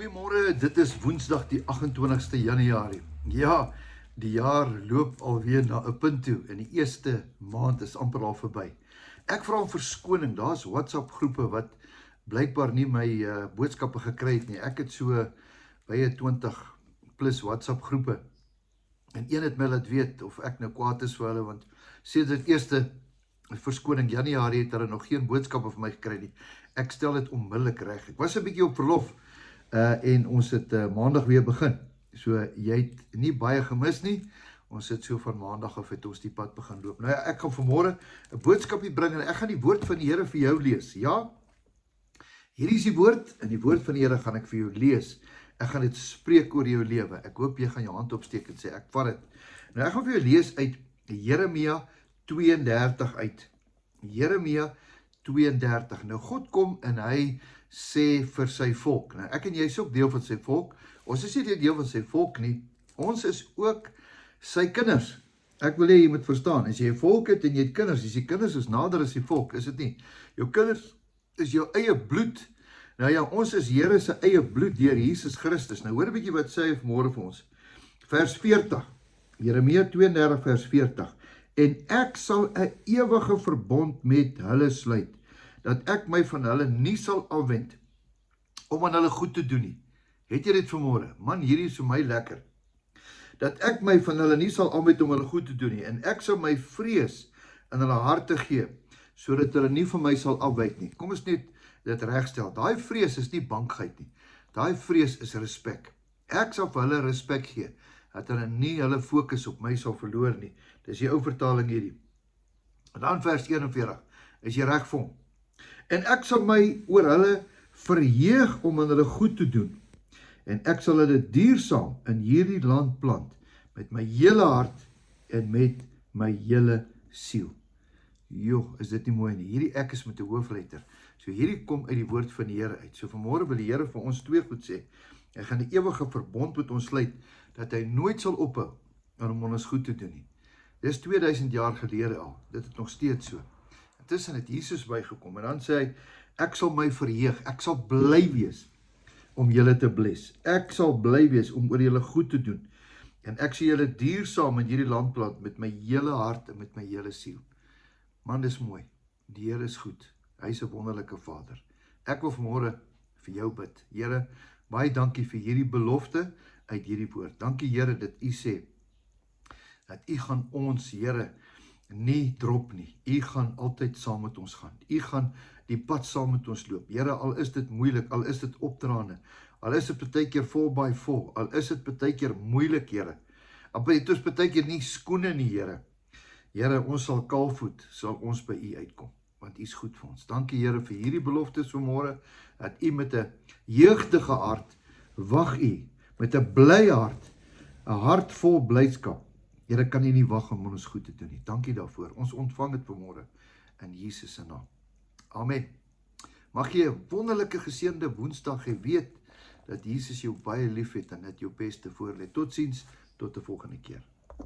Goeiemôre, dit is Woensdag die 28ste Januarie. Ja, die jaar loop alweer na 'n punt toe en die eerste maand is amper al verby. Ek vra om verskoning, daar's WhatsApp groepe wat blykbaar nie my boodskappe gekry het nie. Ek het so baie 20 plus WhatsApp groepe. En een het my laat weet of ek nou kwaad is vir hulle, want sedert dit eerste verskoning Januarie het hulle nog geen boodskappe van my gekry nie. Ek stel dit onmiddellik reg. Ek was 'n bietjie op verlof. En ons het maandag weer begin. So jy het nie baie gemis nie. Ons het so van maandag af het ons die pad begin loop. Nou ja, ek gaan vanmôre 'n boodskapie bring en ek gaan die woord van die Here vir jou lees. Ja, hierdie is die woord en die woord van die Here gaan ek vir jou lees. Ek gaan dit spreek oor jou lewe. Ek hoop jy gaan jou hand opsteek en sê ek vat dit. Nou ek gaan vir jou lees uit Jeremia 32 uit. Jeremia 32. Nou God kom en hy sê vir sy volk. Nou ek en jy is ook deel van sy volk. Ons is nie deel van sy volk nie. Ons is ook sy kinders. Ek wil hê jy moet verstaan, as jy 'n volk het en jy het kinders, as die kinders is nader as die volk, is dit nie. Jou kinders is jou eie bloed. Nou ja, ons is Here se eie bloed deur Jesus Christus. Nou hoor 'n bietjie wat sê hy vanmôre vir ons. Vers 40. Jeremia 32 vers 40. En ek sal 'n ewige verbond met hulle sluit, dat ek my van hulle nie sal afwend om aan hulle goed te doen nie. Het jy dit vanmôre? Man, hierdie is vir my lekker. Dat ek my van hulle nie sal afwend om hulle goed te doen nie, en ek sal my vrees in hulle harte gee, sodat hulle nie van my sal afwyk nie. Kom ons net dit regstel. Daai vrees is nie bangheid nie. Daai vrees is respek. Ek sal vir hulle respek gee, dat hulle nie hulle fokus op my sal verloor nie. Dis die ou vertaling hierdie. En dan vers 41. Is jy reg vir hom? En ek sal my oor hulle verheug om aan hulle goed te doen. En ek sal hulle duursaam in hierdie land plant, met my hele hart en met my hele siel. Joh, is dit nie mooi nie? Hierdie ek is met 'n hoofletter. So hierdie kom uit die woord van die Here uit. So vanmôre wil die Here vir ons twee goed sê. Hy gaan 'n ewige verbond met ons sluit, dat hy nooit sal ophou om ons goed te doen nie. Dis 2000 jaar gelede al. Dit is nog steeds so. Intussen het Jesus bygekom en dan sê hy, ek sal my verheug, ek sal bly wees om julle te bless. Ek sal bly wees om oor julle goed te doen. En ek sal julle duursaam in hierdie land plant met my hele hart en met my hele siel. Man, dis mooi. Die Here is goed. Hy is 'n wonderlike Vader. Ek wil vanmôre vir jou bid. Here, baie dankie vir hierdie belofte uit hierdie woord. Dankie Here dat U sê dat U gaan ons, Here, nie drop nie. U gaan altyd saam met ons gaan. U gaan die pad saam met ons loop. Here, al is dit moeilik, al is dit opdraande, al is dit baie keer vol by vol, al is dit baie keer moeilik, Here. Al het ons baie keer nie skoene nie, Here. Here, ons sal kaalvoet, sal ons by U uitkom, want U is goed vir ons. Dankie Here vir hierdie beloftes vanmôre, dat U met 'n jeugdige hart wag U, met 'n bly hart, 'n hart vol blydskap. Here, kan U nie wag om ons goed te doen nie. Dankie daarvoor. Ons ontvang dit vanmôre in Jesus se naam. Amen. Mag jy 'n wonderlike geseënde Woensdag hê. Weet dat Jesus jou baie liefhet en dit jou beste voorlê. Totsiens, tot 'n volgende keer.